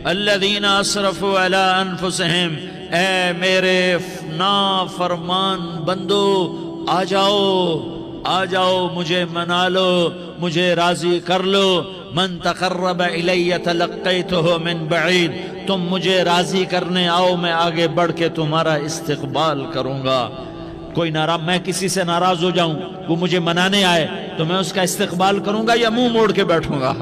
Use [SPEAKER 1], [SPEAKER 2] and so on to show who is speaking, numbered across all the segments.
[SPEAKER 1] الذین اسرفوا علی انفسہم، اے میرے نافرمان بندو آ جاؤ مجھے منا لو، مجھے راضی کر لو۔ من تقرب الی تلقیتہ من بعید، تم مجھے راضی کرنے آؤ، میں آگے بڑھ کے تمہارا استقبال کروں گا۔ کوئی ناراض، میں کسی سے ناراض ہو جاؤں، وہ مجھے منانے آئے تو میں اس کا استقبال کروں گا یا منہ موڑ کے بیٹھوں گا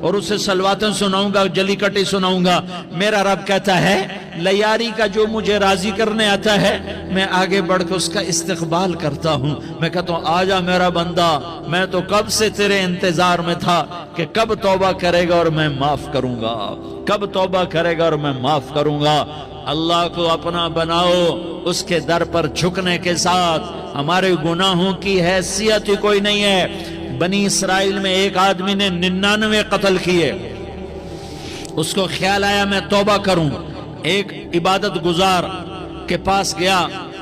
[SPEAKER 1] اور اسے سلواتیں سناؤں گا، جلی کٹی سناؤں گا؟ میرا رب کہتا ہے لیاری کا جو مجھے راضی کرنے آتا ہے میں آگے بڑھ کے اس کا استقبال کرتا ہوں۔ میں کہتا ہوں آجا میرا بندہ، میں تو کب سے تیرے انتظار میں تھا کہ کب توبہ کرے گا اور میں معاف کروں گا، کب توبہ کرے گا اور میں معاف کروں گا۔ اللہ کو اپنا بناؤ، اس کے در پر جھکنے کے ساتھ۔ ہمارے گناہوں کی حیثیت ہی کوئی نہیں ہے۔ بنی اسرائیل میں ایک آدمی نے 99 قتل کیے، اس کو خیال آیا میں توبہ کروں، ایک عبادت گزار کے پاس گیا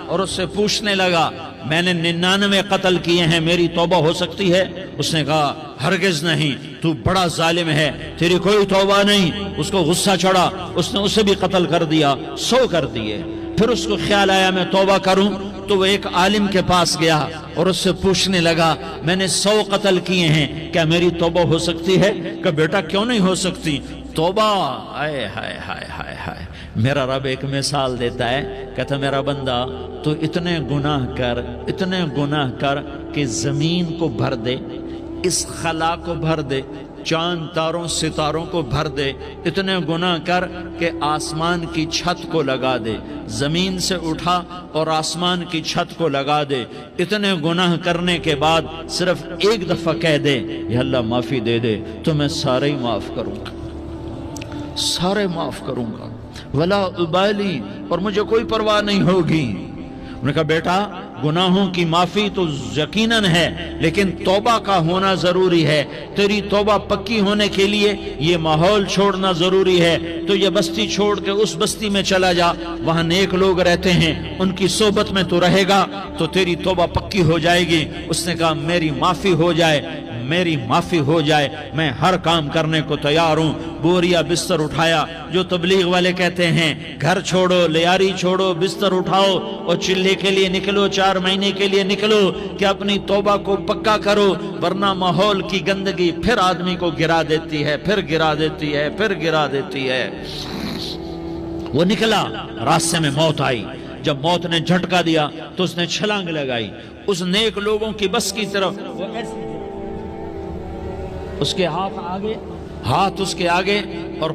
[SPEAKER 1] اور اس سے پوچھنے لگا میں نے 99 قتل کیے ہیں، میری توبہ ہو سکتی ہے؟ اس نے کہا ہرگز نہیں، تو بڑا ظالم ہے، تیری کوئی توبہ نہیں۔ اس کو غصہ چڑھا، اس نے اسے بھی قتل کر دیا، 100 کر دیے۔ پھر اس کو خیال آیا میں توبہ کروں، تو وہ ایک عالم کے پاس گیا اور اس سے پوچھنے لگا میں نے 100 قتل کیے ہیں، کیا میری توبہ ہو سکتی ہے؟ کہ بیٹا کیوں نہیں ہو سکتی توبہ؟ آئے ہائے ہائے ہائے ہائے۔ میرا رب ایک مثال دیتا ہے، کہتا میرا بندہ تو اتنے گناہ کر کہ زمین کو بھر دے، اس خلا کو بھر دے، چاند تاروں ستاروں کو بھر دے، اتنے گناہ کر کہ آسمان کی چھت کو لگا دے، زمین سے اٹھا اور آسمان کی چھت کو لگا دے۔ اتنے گناہ کرنے کے بعد صرف ایک دفعہ کہہ دے یا اللہ معافی دے دے تو میں سارے ہی معاف کروں گا، سارے معاف کروں گا، ولا ابالی، اور مجھے کوئی پرواہ نہیں ہوگی۔ انہوں نے کہا بیٹا گناہوں کی معافی تو یقیناً ہے لیکن توبہ کا ہونا ضروری ہے، تیری توبہ پکی ہونے کے لیے یہ ماحول چھوڑنا ضروری ہے۔ تو یہ بستی چھوڑ کے اس بستی میں چلا جا، وہاں نیک لوگ رہتے ہیں، ان کی صحبت میں تو رہے گا تو تیری توبہ پکی ہو جائے گی۔ اس نے کہا میری معافی ہو جائے، میری معافی ہو جائے، میں ہر کام کرنے کو تیار ہوں۔ بوریا بستر اٹھایا، جو تبلیغ والے کہتے ہیں گھر چھوڑو، لیاری چھوڑو، بستر اٹھاؤ اور چلے کے لیے نکلو، 4 مہینے کے لیے نکلو کہ اپنی توبہ کو پکا کرو، ورنہ ماحول کی گندگی پھر آدمی کو گرا دیتی ہے، پھر گرا دیتی ہے، پھر گرا دیتی ہے۔ وہ نکلا، راستے میں موت آئی، جب موت نے جھٹکا دیا تو اس نے چھلانگ لگائی اس نیک لوگوں کی بس کی طرف، وہ ایسے اس کے ہاتھ اس کے آگے اور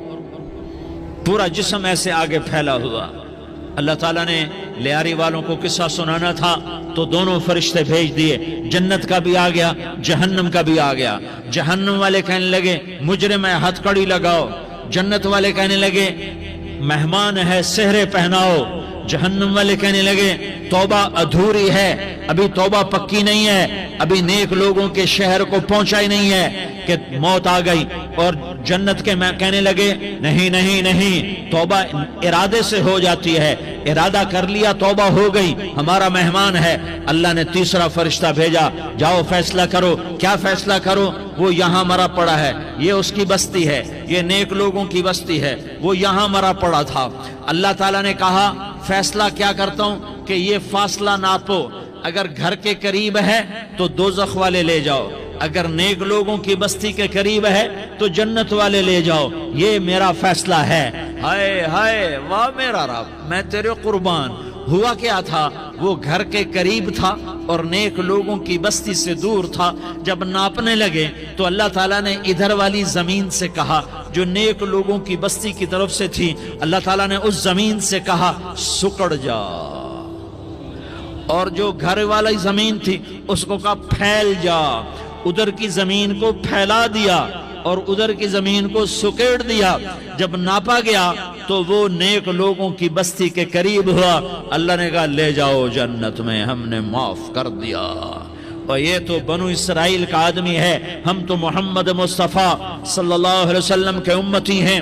[SPEAKER 1] پورا جسم ایسے آگے پھیلا ہوا۔ اللہ تعالیٰ نے لیاری والوں کو قصہ سنانا تھا تو دونوں فرشتے بھیج دیے، جنت کا بھی آ گیا، جہنم کا بھی آ گیا۔ جہنم والے کہنے لگے مجرم ہے ہتھ کڑی لگاؤ، جنت والے کہنے لگے مہمان ہے سہرے پہناؤ۔ جہنم والے کہنے لگے توبہ ادھوری ہے، ابھی توبہ پکی نہیں ہے، ابھی نیک لوگوں کے شہر کو پہنچا ہی نہیں ہے کہ موت آ گئی۔ اور جنت کے میں کہنے لگے نہیں نہیں نہیں، توبہ ارادے سے ہو جاتی ہے، ارادہ کر لیا توبہ ہو گئی، ہمارا مہمان ہے۔ اللہ نے تیسرا فرشتہ بھیجا، جاؤ فیصلہ کرو۔ کیا فیصلہ کرو؟ وہ یہاں مرا پڑا ہے، یہ اس کی بستی ہے، یہ نیک لوگوں کی بستی ہے، وہ یہاں مرا پڑا تھا۔ اللہ تعالیٰ نے کہا فیصلہ کیا کرتا ہوں کہ یہ فاصلہ ناپو، اگر گھر کے قریب ہے تو دوزخ والے لے جاؤ، اگر نیک لوگوں کی بستی کے قریب ہے تو جنت والے لے جاؤ، یہ میرا فیصلہ ہے۔ ہائے ہائے واہ میرا رب، میں تیرے قربان۔ ہوا کیا تھا؟ وہ گھر کے قریب تھا اور نیک لوگوں کی بستی سے دور تھا۔ جب ناپنے لگے تو اللہ تعالیٰ نے ادھر والی زمین سے کہا جو نیک لوگوں کی بستی کی طرف سے تھی، اللہ تعالیٰ نے اس زمین سے کہا سکڑ جا، اور جو گھر والی زمین تھی اس کو کہا پھیل جا۔ ادھر کی زمین کو پھیلا دیا اور ادھر کی زمین کو سکیڑ دیا۔ جب ناپا گیا تو وہ نیک لوگوں کی بستی کے قریب ہوا۔ اللہ نے کہا لے جاؤ جنت میں، ہم نے معاف کر دیا۔ اور یہ تو بنو اسرائیل کا آدمی ہے، ہم تو محمد مصطفیٰ صلی اللہ علیہ وسلم کے امتی ہیں۔